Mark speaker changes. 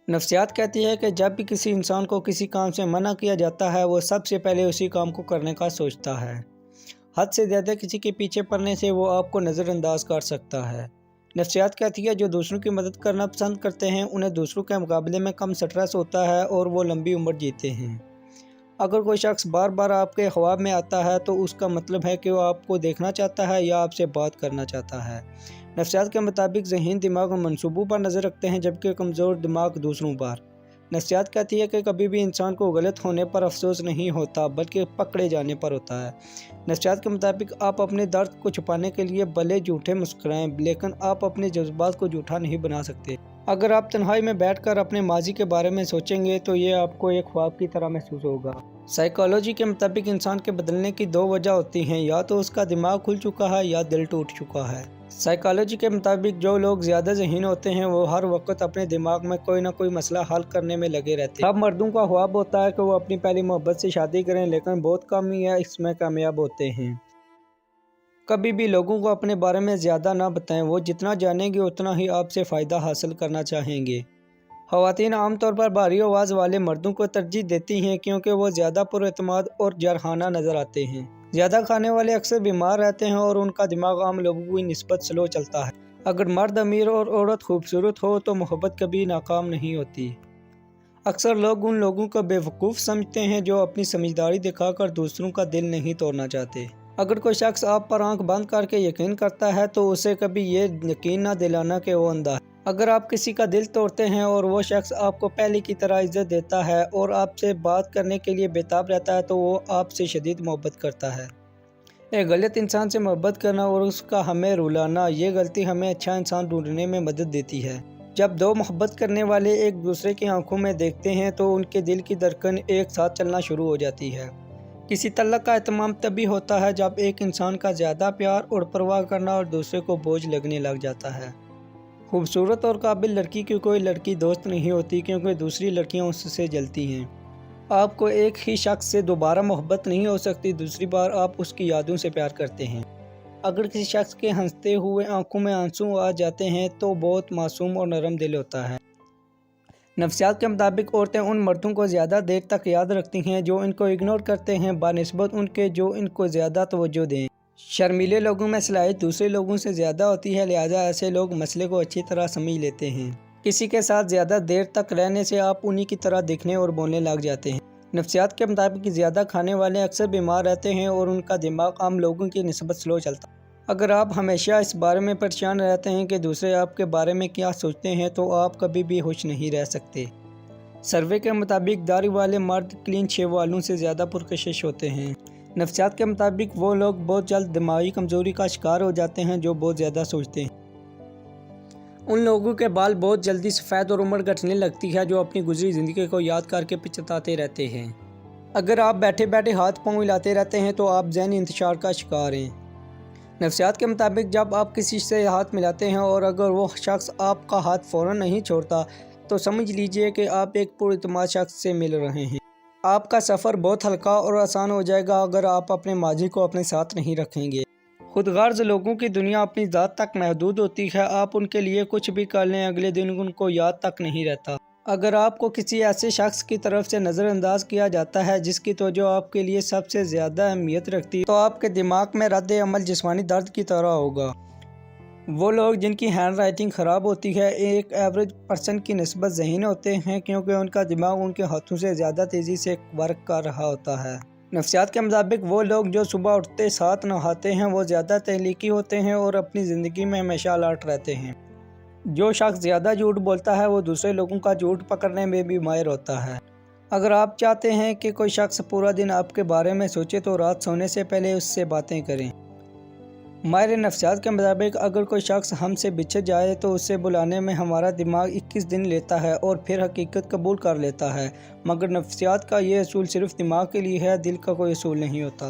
Speaker 1: नफ्सियात कहती है कि जब भी किसी इंसान को किसी काम से मना किया जाता है वो सबसे पहले उसी काम को करने का सोचता है। हद से ज़्यादा किसी के पीछे पड़ने से वो आपको नज़रअंदाज कर सकता है। नफ्सियात कहती है जो दूसरों की मदद करना पसंद करते हैं उन्हें दूसरों के मुकाबले में कम स्ट्रेस होता है और वो लंबी उम्र जीते हैं। अगर कोई शख्स बार बार आपके ख्वाब में आता है तो उसका मतलब है कि वो आपको देखना चाहता है या आपसे बात करना चाहता है। नफ्सियात के मुताबिक ज़हीन दिमाग मंसूबों पर नज़र रखते हैं जबकि कमज़ोर दिमाग दूसरों पर। नफ्सियात कहती है कि कभी भी इंसान को गलत होने पर अफसोस नहीं होता बल्कि पकड़े जाने पर होता है। नफ्सियात के मुताबिक आप अपने दर्द को छुपाने के लिए भले झूठे मुस्कुराएं लेकिन आप अपने जज्बात को झूठा नहीं बना सकते। अगर आप तन्हाई में बैठकर अपने माजी के बारे में सोचेंगे तो ये आपको एक ख्वाब की तरह महसूस होगा। साइकोलॉजी के मुताबिक इंसान के बदलने की दो वजह होती हैं, या तो उसका दिमाग खुल चुका है या दिल टूट चुका है। साइकोलॉजी के मुताबिक जो लोग ज़्यादा ज़हीन होते हैं वो हर वक्त अपने दिमाग में कोई ना कोई मसला हल करने में लगे रहते हैं। अब मर्दों का ख्वाब होता है कि वो अपनी पहली मोहब्बत से शादी करें लेकिन बहुत कम ही इसमें कामयाब होते हैं। कभी भी लोगों को अपने बारे में ज़्यादा ना बताएं, वो जितना जानेंगे उतना ही आपसे फ़ायदा हासिल करना चाहेंगे। ख़वातीन आमतौर पर भारी आवाज़ वाले मर्दों को तरजीह देती हैं क्योंकि वो ज़्यादा पुरएतमाद और जरहाना नज़र आते हैं। ज़्यादा खाने वाले अक्सर बीमार रहते हैं और उनका दिमाग आम लोगों की निस्बत स्लो चलता है। अगर मर्द अमीर और औरत खूबसूरत हो तो मोहब्बत कभी नाकाम नहीं होती। अक्सर लोग उन लोगों को बेवकूफ़ समझते हैं जो अपनी समझदारी दिखाकर दूसरों का दिल नहीं तोड़ना चाहते। अगर कोई शख्स आप पर आंख बंद करके यकीन करता है तो उसे कभी ये यकीन ना दिलाना कि वो अंधा है। अगर आप किसी का दिल तोड़ते हैं और वो शख्स आपको पहले की तरह इज्जत देता है और आपसे बात करने के लिए बेताब रहता है तो वो आपसे शदीद मोहब्बत करता है। एक गलत इंसान से मोहब्बत करना और उसका हमें रुलाना, ये गलती हमें अच्छा इंसान ढूंढने में मदद देती है। जब दो मोहब्बत करने वाले एक दूसरे की आंखों में देखते हैं तो उनके दिल की धड़कन एक साथ चलना शुरू हो जाती है। किसी तल्लक का एहतमाम तभी होता है जब एक इंसान का ज़्यादा प्यार और परवाह करना और दूसरे को बोझ लगने लग जाता है। खूबसूरत और काबिल लड़की की कोई लड़की दोस्त नहीं होती क्योंकि दूसरी लड़कियां उससे जलती हैं। आपको एक ही शख्स से दोबारा मोहब्बत नहीं हो सकती, दूसरी बार आप उसकी यादों से प्यार करते हैं। अगर किसी शख्स के हंसते हुए आंखों में आंसू आ जाते हैं तो बहुत मासूम और नरम दिल होता है। नफ्सियात के मुताबिक औरतें उन मर्दों को ज़्यादा देर तक याद रखती हैं जो इनको इग्नोर करते हैं बानिस्बत उनके जो इनको ज़्यादा तवज्जो दें। शर्मीले लोगों में सलाहियत दूसरे लोगों से ज़्यादा होती है, लिहाजा ऐसे लोग मसले को अच्छी तरह समझ लेते हैं। किसी के साथ ज़्यादा देर तक रहने से आप उन्हीं की तरह दिखने और बोलने लग जाते हैं। नफ्सियात के मुताबिक ज़्यादा खाने वाले अक्सर बीमार रहते हैं और उनका दिमाग आम लोगों की निस्बत स्लो चलता है। अगर आप हमेशा इस बारे में परेशान रहते हैं कि दूसरे आपके बारे में क्या सोचते हैं तो आप कभी भी खुश नहीं रह सकते। सर्वे के मुताबिक दाढ़ी वाले मर्द क्लीन शेव वालों से ज़्यादा पुरकशिश होते हैं। नफ्सियात के मुताबिक वो लोग बहुत जल्द दिमागी कमज़ोरी का शिकार हो जाते हैं जो बहुत ज़्यादा सोचते हैं। उन लोगों के बाल बहुत जल्दी सफ़ेद और उम्र घटने लगती है जो अपनी गुजरी ज़िंदगी को याद करके पछताते रहते हैं। अगर आप बैठे बैठे हाथ पाँव हिलाते रहते हैं तो आप ज़हनी इंतशार का शिकार हैं। नफ्सियात के मुताबिक जब आप किसी से हाथ मिलाते हैं और अगर वो शख्स आपका हाथ फ़ौरन नहीं छोड़ता तो समझ लीजिए कि आप एक पुरएतमाद शख्स से मिल रहे हैं। आपका सफ़र बहुत हल्का और आसान हो जाएगा अगर आप अपने माजी को अपने साथ नहीं रखेंगे। खुदगर्ज़ लोगों की दुनिया अपनी ज़ात तक महदूद होती है, आप उनके लिए कुछ भी कर लें अगले दिन उनको याद तक नहीं रहता। अगर आपको किसी ऐसे शख्स की तरफ से नज़रअंदाज किया जाता है जिसकी तवज्जो आपके लिए सबसे ज़्यादा अहमियत रखती है तो आपके दिमाग में रद्द अमल जिस्मानी दर्द की तरह होगा। वो लोग जिनकी हैंड राइटिंग ख़राब होती है एक एवरेज पर्सन की निस्बत ज़हीन होते हैं क्योंकि उनका दिमाग उनके हाथों से ज़्यादा तेज़ी से वर्क कर रहा होता है। नफ्सियात के मुताबिक वो लोग जो सुबह उठते साथ नहाते हैं वो ज़्यादा तहलीकी होते हैं और अपनी ज़िंदगी में हमेशा अलर्ट रहते हैं। जो शख्स ज़्यादा झूठ बोलता है वो दूसरे लोगों का झूठ पकड़ने में भी माहिर होता है। अगर आप चाहते हैं कि कोई शख्स पूरा दिन आपके बारे में सोचे तो रात सोने से पहले उससे बातें करें। माहिर नफ्सियात के मुताबिक अगर कोई शख्स हमसे बिछड़ जाए तो उसे बुलाने में हमारा दिमाग 21 दिन लेता है और फिर हकीकत कबूल कर लेता है, मगर नफ्सियात का ये असूल सिर्फ दिमाग के लिए है, दिल का कोई असूल नहीं होता।